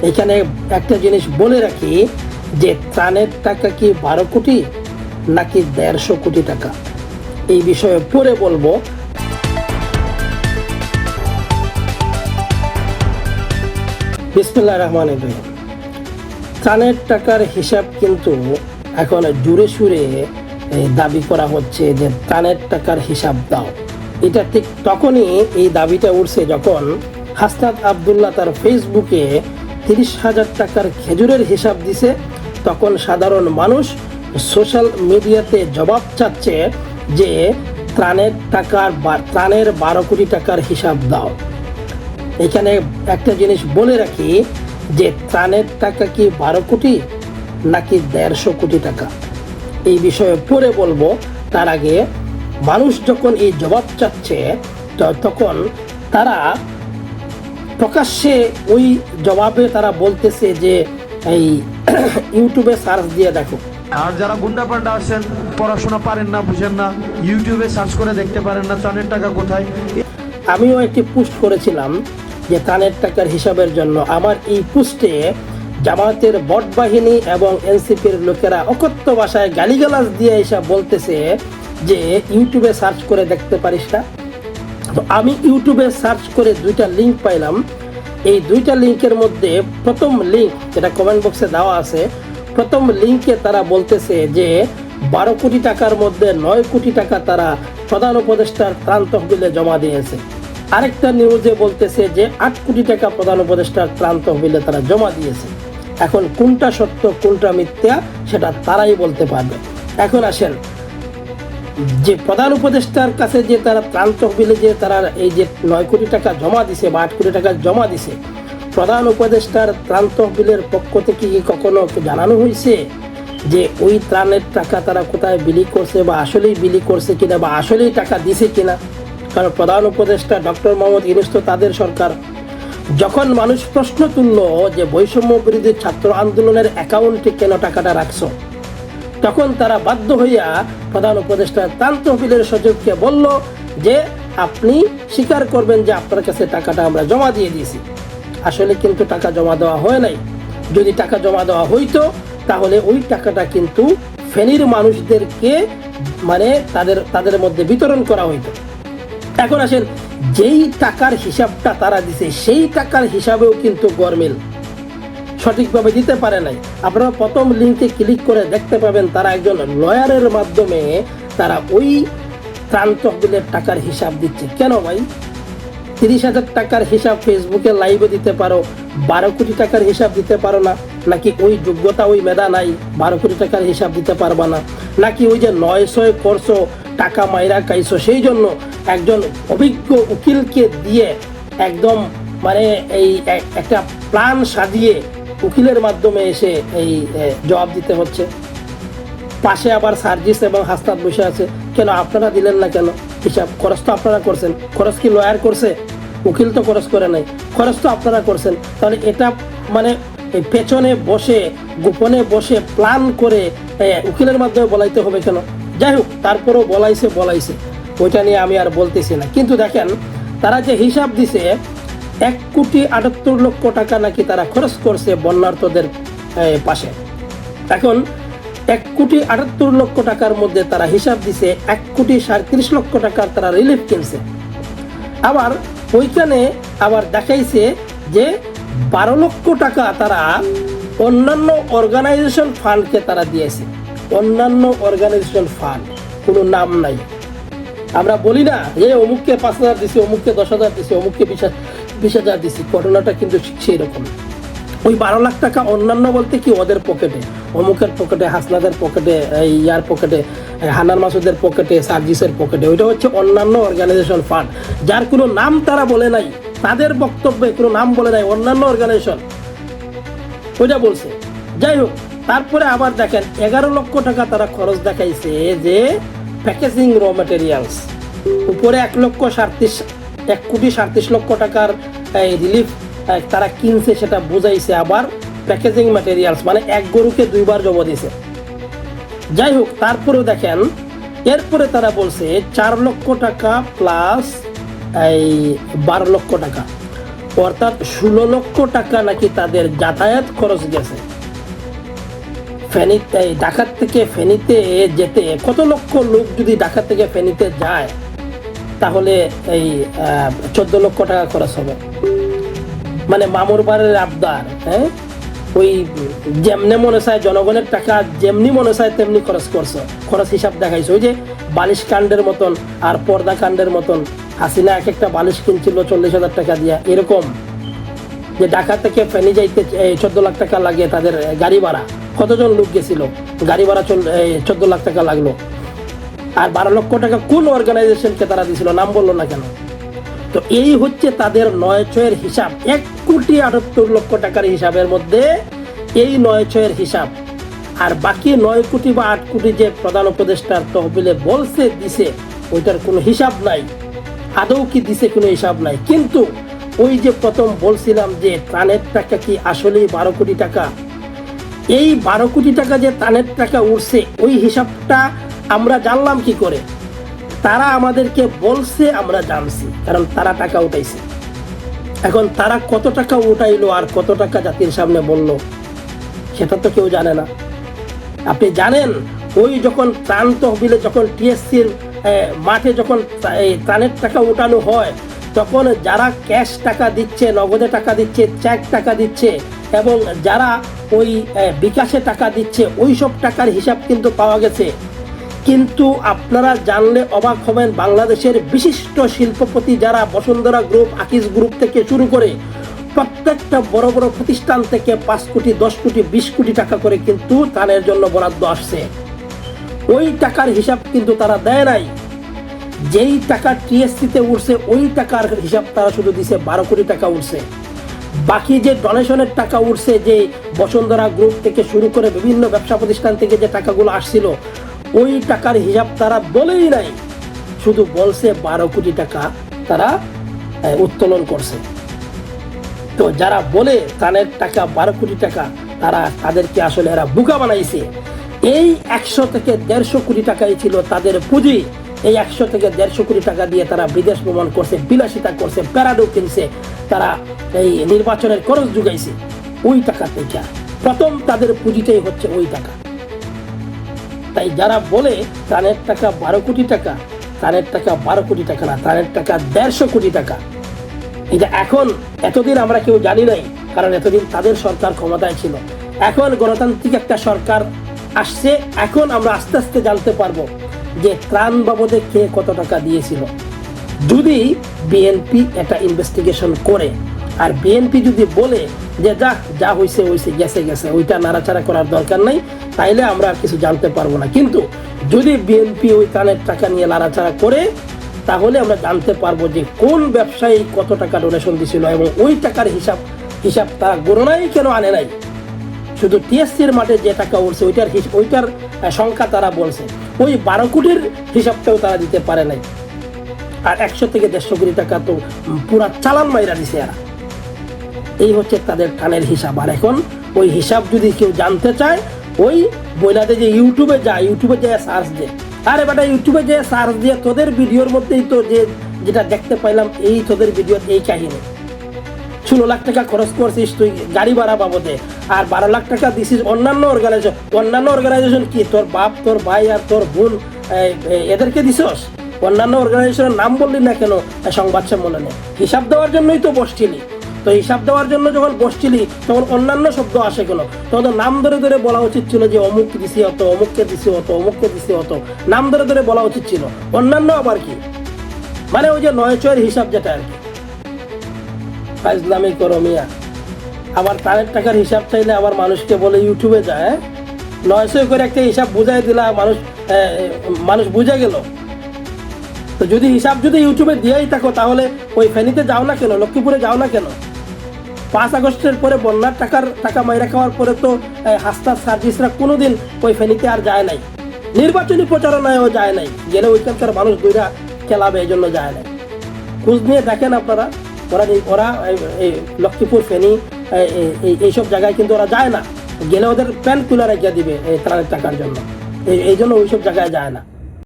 এখানে একটা জিনিস বলে রাখি যে ত্রাণের টাকা কি 12 কোটি নাকি 150 কোটি টাকা, এই বিষয়ে পরে বলবো। বিসমিল্লাহির রহমানির রহিম। ত্রাণের টাকার হিসাব কিন্তু এখন জুড়ে সুরে দাবি করা হচ্ছে যে ত্রাণের টাকার হিসাব দাও। এটা ঠিক তখনই এই দাবিটা উঠছে যখন হাসনাত আবদুল্লাহ তার ফেসবুকে 30,000 টাকার খেজুরের হিসাব দিছে। তখন সাধারণ মানুষ সোশ্যাল মিডিয়াতে জবাব চাচ্ছে যে ত্রাণের 12 কোটি টাকার হিসাব দাও। এখানে একটা জিনিস বলে রাখি যে ত্রাণের টাকা কি 12 কোটি নাকি 150 কোটি টাকা, এই বিষয়ে পরে বলবো। তার আগে মানুষ যখন এই জবাব চাচ্ছে তখন তারা প্রকাশ্যে ওই জবাবে তারা বলতেছে যে এই ইউটিউবে সার্চ দিয়ে দেখো। আর যারা গুন্ডা পান্ডা আছেন, পড়াশোনা পারেন না, বুঝেন না, ইউটিউবে সার্চ করে দেখতে পারেন না ত্রাণের টাকা কোথায়। আমিও একটি পোস্ট করেছিলাম যে ত্রাণের টাকার হিসাবের জন্য। আমার এই পোস্টে জামায়াতের বট বাহিনী এবং এনসিপির লোকেরা অকথ্য ভাষায় গালিগালাজ দিয়ে এসে বলতেছে যে ইউটিউবে সার্চ করে দেখতে পারিস না। তো আমি ইউটিউবে সার্চ করে 2টা লিঙ্ক পাইলাম। এই 2টা লিঙ্কের মধ্যে প্রথম লিঙ্ক, যেটা কমেন্ট বক্সে দেওয়া আছে, প্রথম লিঙ্কে তারা বলতেছে যে 12 কোটি টাকার মধ্যে 9 কোটি টাকা তারা প্রধান উপদেষ্টার ত্রাণ তহবিলে জমা দিয়েছে। আরেকটা নিউজে বলতেছে যে 8 কোটি টাকা প্রধান উপদেষ্টার ত্রাণ তহবিলে তারা জমা দিয়েছে। এখন কোনটা সত্য কোনটা মিথ্যা সেটা তারাই বলতে পারবে। এখন আসেন, যে প্রধান উপদেষ্টার কাছে যে তারা ত্রাণ তহবিলে যে তারা এই যে 9 কোটি টাকা জমা দিছে বা 8 কোটি টাকা জমা দিছে, প্রধান উপদেষ্টার ত্রাণ তহবিলের পক্ষ থেকে কি কখনো জানানো হয়েছে যে ওই ত্রাণের টাকা তারা কোথায় বিলি করছে বা আসলেই বিলি করছে কিনা বা আসলেই টাকা দিছে কিনা? কারণ প্রধান উপদেষ্টা ডক্টর মোহাম্মদ ইউনূস তো তাদের সরকার। যখন মানুষ প্রশ্ন তুলল যে বৈষম্য বিরোধী ছাত্র আন্দোলনের অ্যাকাউন্টে কেন টাকাটা রাখছো, তখন তারা বাধ্য হইয়া প্রধান উপদেষ্টা ত্রাণ তহবিলের সচিবকে বলল যে আপনি স্বীকার করবেন যে আপনার কাছে টাকাটা আমরা জমা দিয়ে দিয়েছি। আসলে কিন্তু টাকা জমা দেওয়া হয় নাই। যদি টাকা জমা দেওয়া হইতো তাহলে ওই টাকাটা কিন্তু ফেনীর মানুষদেরকে মানে তাদের মধ্যে বিতরণ করা হইতো। এখন আসেন, যেই টাকার হিসাবটা তারা দিছে সেই টাকার হিসাবেও কিন্তু গরমিল সঠিকভাবে দিতে পারে নাই। আপনারা প্রথম লিঙ্কে ক্লিক করে দেখতে পাবেন তারা একজন লয়ারের মাধ্যমে তারা ওই ত্রাণ তহবিলের টাকার হিসাব দিচ্ছে। কেন ভাই? 30,000 টাকার হিসাব ফেসবুকে লাইভে দিতে পারো, 12 কোটি টাকার হিসাব দিতে পারো না? নাকি ওই যোগ্যতা ওই মেধা নাই 12 কোটি টাকার হিসাব দিতে পারবা না? নাকি ওই যে 900 করছো টাকা মাইরা খাইছো সেই জন্য একজন অভিজ্ঞ উকিলকে দিয়ে একদম মানে এই একটা প্ল্যান সাজিয়ে উকিলের মাধ্যমে এসে এই জবাব দিতে হচ্ছে? পাশে আবার সার্জিস এবং হাসনাত বসে আছে। কেন আপনারা দিলেন না কেন হিসাব? খরচ তো আপনারা করছেন। খরচ কি লয়ার করছে? উকিল তো খরচ করে নাই, খরচ তো আপনারা করছেন। তাহলে এটা মানে এই পেছনে বসে গোপনে বসে প্ল্যান করে উকিলের মাধ্যমে বলাইতে হবে কেন? যাই হোক, তারপরেও বলাইছে, ওইটা নিয়ে আমি আর বলতেছি না। কিন্তু দেখেন তারা যে হিসাব দিছে 1,78,00,000 টাকা নাকি তারা খরচ করছে বন্যার্তদের পাশে। এখন 1,78,00,000 টাকার মধ্যে তারা হিসাব দিছে 1,37,00,000 টাকার তারা রিলিফ কিনছে। আবার ওইখানে আবার দেখাইছে যে 12 লক্ষ টাকা তারা অন্যান্য অর্গানাইজেশন ফান্ডকে তারা দিয়েছে। অন্যান্য অর্গানাইজেশন ফান্ড, কোনো নাম নাই। আমরা বলি না যে অমুককে 5,000 দিছি, অমুককে 10,000 দিছি, অমুককে 20,000 দিছি। ঘটনাটা কিন্তু সেই রকম। ওই 12 লাখ টাকা অন্যান্য বলতে কি ওদের পকেটে, অমুকের পকেটে, হাসনাদের পকেটে, ইয়ার পকেটে, হান্নান মাসুদের পকেটে, সার্জিসের পকেটে। ওইটা হচ্ছে অন্যান্য অর্গানাইজেশন ফান্ড, যার কোনো নাম তারা বলে নাই। তাদের বক্তব্যে কোনো নাম বলে নাই, অন্যান্য অর্গানাইজেশন ওইটা বলছে। যাই হোক, তারপরে আবার দেখেন 11 লক্ষ টাকা তারা খরচ দেখাইছে যে প্যাকেজিং র ম্যাটেরিয়ালস। উপরে 1,37,00,000 টাকার রিলিফ তারা কিনছে, সেটা বুঝাইছে। আবার প্যাকেজিং ম্যাটেরিয়ালস মানে এক গরুকে 2 বার জমা দিছে। যাই হোক, তারপরেও দেখেন এরপরে তারা বলছে 4 লক্ষ টাকা প্লাস 12 লক্ষ টাকা। অর্থাৎ 16 লক্ষ টাকা নাকি তাদের যাতায়াত খরচ গেছে। ফেনীতে, ঢাকা থেকে ফেনীতে যেতে কত লক্ষ লোক যদি ঢাকা থেকে ফেনীতে যায় তাহলে এই 14 লক্ষ টাকা খরচ হবে। মানে মামুর বাড়ির আবদার, হ্যাঁ, ওই যেমনি মনে চায় জনগণের টাকা যেমনি মনে চায় তেমনি খরচ করছো, খরচ হিসাব দেখাইছো। ওই যে বালিশ কাণ্ডের মতন আর পর্দা কাণ্ডের মতন, হাসিনা এক একটা বালিশ কিনছিল 40,000 টাকা দিয়া, এরকম যে ঢাকা থেকে ফেনী যাইতে 14 লাখ টাকা লাগে তাদের গাড়ি ভাড়া। কতজন লোক গেছিল, গাড়ি ভাড়া 14 লাখ টাকা লাগলো। আর 12 লক্ষ টাকা কোন অর্গানাইজেশনকে তারা দিছিল, নাম বললো না কেন? তো এই হচ্ছে তাদের 9-6-এর হিসাব। 1,78,00,000 টাকার হিসাবের মধ্যে এই 9-6-এর হিসাব। আর বাকি 9 কোটি বা 8 কোটি যে প্রধান উপদেষ্টার তহবিলে বলছে দিছে, ওইটার কোনো হিসাব নাই। আদৌ কি দিছে কোনো হিসাব নাই। কিন্তু ওই যে প্রথম বলছিলাম যে ত্রাণের টাকা কি আসলেই 12 কোটি টাকা, এই 12 কোটি টাকা যে ত্রাণের টাকা উঠছে ওই হিসাবটা আমরা জানলাম কি করে? তারা আমাদেরকে বলছে, আমরা জানছি, কারণ তারা টাকা উঠাইছে। এখন তারা কত টাকা উঠাইলো আর কত টাকা জাতির সামনে বললো সেটা তো কেউ জানে না। আপনি জানেন ওই যখন ত্রাণ তহবিলে, যখন টিএসসির মাঠে যখন ত্রাণের টাকা উঠানো হয়, তখন যারা ক্যাশ টাকা দিচ্ছে, নগদে টাকা দিচ্ছে, চেক টাকা দিচ্ছে এবং যারা ওই বিকাশে টাকা দিচ্ছে, ওই সব টাকার হিসাব কিন্তু পাওয়া গেছে। কিন্তু আপনারা জানলে অবাক হবেন, বাংলাদেশের বিশিষ্ট শিল্পপতি যারা বসুন্ধরা গ্রুপ, আকিজ গ্রুপ থেকে শুরু করে প্রত্যেকটা বড় বড় প্রতিষ্ঠান থেকে 5 কোটি, 10 কোটি, 20 কোটি টাকা করে কিন্তু ত্রাণের জন্য বরাদ্দ আসছে। ওই টাকার হিসাব কিন্তু তারা দেয় নাই। যেই টাকা টিএসসিতে উঠছে ওই টাকার হিসাব তারা শুধু দিছে 12 কোটি টাকা উঠছে। বাকি যে ডোনেশনের টাকা উঠছে, যে বসুন্ধরা গ্রুপ থেকে শুরু করে বিভিন্ন ব্যবসা প্রতিষ্ঠান থেকে যে টাকাগুলো আসছিল, ওই টাকার হিসাব তারা বলেই নাই। শুধু বলছে 12 কোটি টাকা তারা উত্তোলন করছে। তো যারা বলে ত্রাণের টাকা 12 কোটি টাকা, তাদেরকে আসলে এরা বোকা বানাইছে। এই 100 থেকে 150 কোটি টাকাই ছিল তাদের পুঁজি। এই 100 থেকে 150 কোটি টাকা দিয়ে তারা বিদেশ ভ্রমণ করছে, বিলাসিতা করছে, প্যারাডো কিনছে, তারা এই নির্বাচনের খরচ জুগাইছে। ওই টাকা থেকে প্রথম তাদের পুঁজিটাই হচ্ছে ওই টাকা। তাই যারা বলে ত্রাণের টাকা 12 কোটি টাকা, ত্রাণের টাকা 12 কোটি টাকা না, ত্রাণের টাকা 150 কোটি টাকা। এটা এখন, এতদিন আমরা কেউ জানি নাই, কারণ এতদিন তাদের সরকার ক্ষমতায় ছিল। এখন গণতান্ত্রিক একটা সরকার আসছে, এখন আমরা আস্তে আস্তে জানতে পারবো যে ত্রাণ বাবদে কে কত টাকা দিয়েছিল। যদি বিএনপি এটা ইনভেস্টিগেশন করে, আর বিএনপি যদি বলে যে যা হয়েছে হয়েছে, গেছে গেছে, ওইটা নাড়াচাড়া করার দরকার নাই, তাইলে আমরা আর কিছু জানতে পারবো না। কিন্তু যদি বিএনপি ওই ত্রাণের টাকা নিয়ে নাড়াচাড়া করে, তাহলে আমরা জানতে পারবো যে কোন ব্যবসায়ী কত টাকা ডোনেশন দিছিল এবং ওই টাকার হিসাব তারা গণনাই কেন আনে নাই। শুধু টিএসসির মাঠে যে টাকা উঠছে ওইটার সংখ্যা তারা বলছে, ওই 12 কোটির হিসাবটাও তারা দিতে পারে নাই। আর 100 থেকে 150 কোটি টাকা তো পুরা চালান মাইরা দিছে এরা। এই হচ্ছে তাদের ত্রাণের হিসাব। আর এখন ওই হিসাব যদি কেউ জানতে চায়, ওই বইলাতে যে ইউটিউবে যে সার্চ দিয়ে, আরে বেটা ইউটিউবে যে সার্চ দিয়ে তোদের ভিডিওর মধ্যেই তো যেটা দেখতে পাইলাম, এই তোদের ভিডিওর এই কাহিনী। 16 লাখ টাকা খরচ করছিস তুই গাড়ি ভাড়া বাবদে, আর 12 লাখ টাকা দিছিস অন্যান্য অর্গানাইজেশন কি তোর বাপ, তোর ভাই আর তোর বোন এদেরকে দিছস? অন্যান্য অর্গানাইজেশনের নাম বললি না কেন সংবাদ সম্মেলনে? হিসাব দেওয়ার জন্যই তো বসছিলি। তো হিসাব দেওয়ার জন্য যখন বসছিলি তখন অন্যান্য শব্দ আসে কেন? তখন নাম ধরে ধরে বলা উচিত ছিল যে অমুক দিছি অত, অমুককে দিছি অত, অমুককে দিছি অত, নাম ধরে ধরে বলা উচিত ছিল। অন্যান্য আবার কি, মানে ওই যে 9-6-এর হিসাব যেটা আর কি, ফাইজলামি করো মিয়া। আবার ত্রাণের টাকার হিসাব চাইলে আবার মানুষকে বলে ইউটিউবে যায়, 900 করে একটা হিসাব বুঝাই দিলা, মানুষ বুঝে গেল। তো যদি হিসাব ইউটিউবে দিয়েই থাকো, তাহলে ওই ফেনীতে যাও না কেন, লক্ষ্মীপুরে যাও না কেন? 5 আগস্টের পরে বন্যার টাকা মাইরা খাওয়ার পরে তো হাসপাতাল সার্ভিসরা কোনোদিন ওই ফেনীতে আর যায় নাই, নির্বাচনী প্রচারণায়ও যায় নাই, গেলে ওইখানকার মানুষ দুইটা খেলাবে, এই জন্য যায় নাই। খোঁজ নিয়ে দেখেন আপনারা, ওরা এই লক্ষ্মীপুর, ফেনী, এইসব জায়গায় কিন্তু ওরা যায় না। গেলে ওদের প্যান্ট তুলে রেখে দিবে এই ত্রাণের টাকার জন্য, এই জন্য ওইসব জায়গায় যায় না।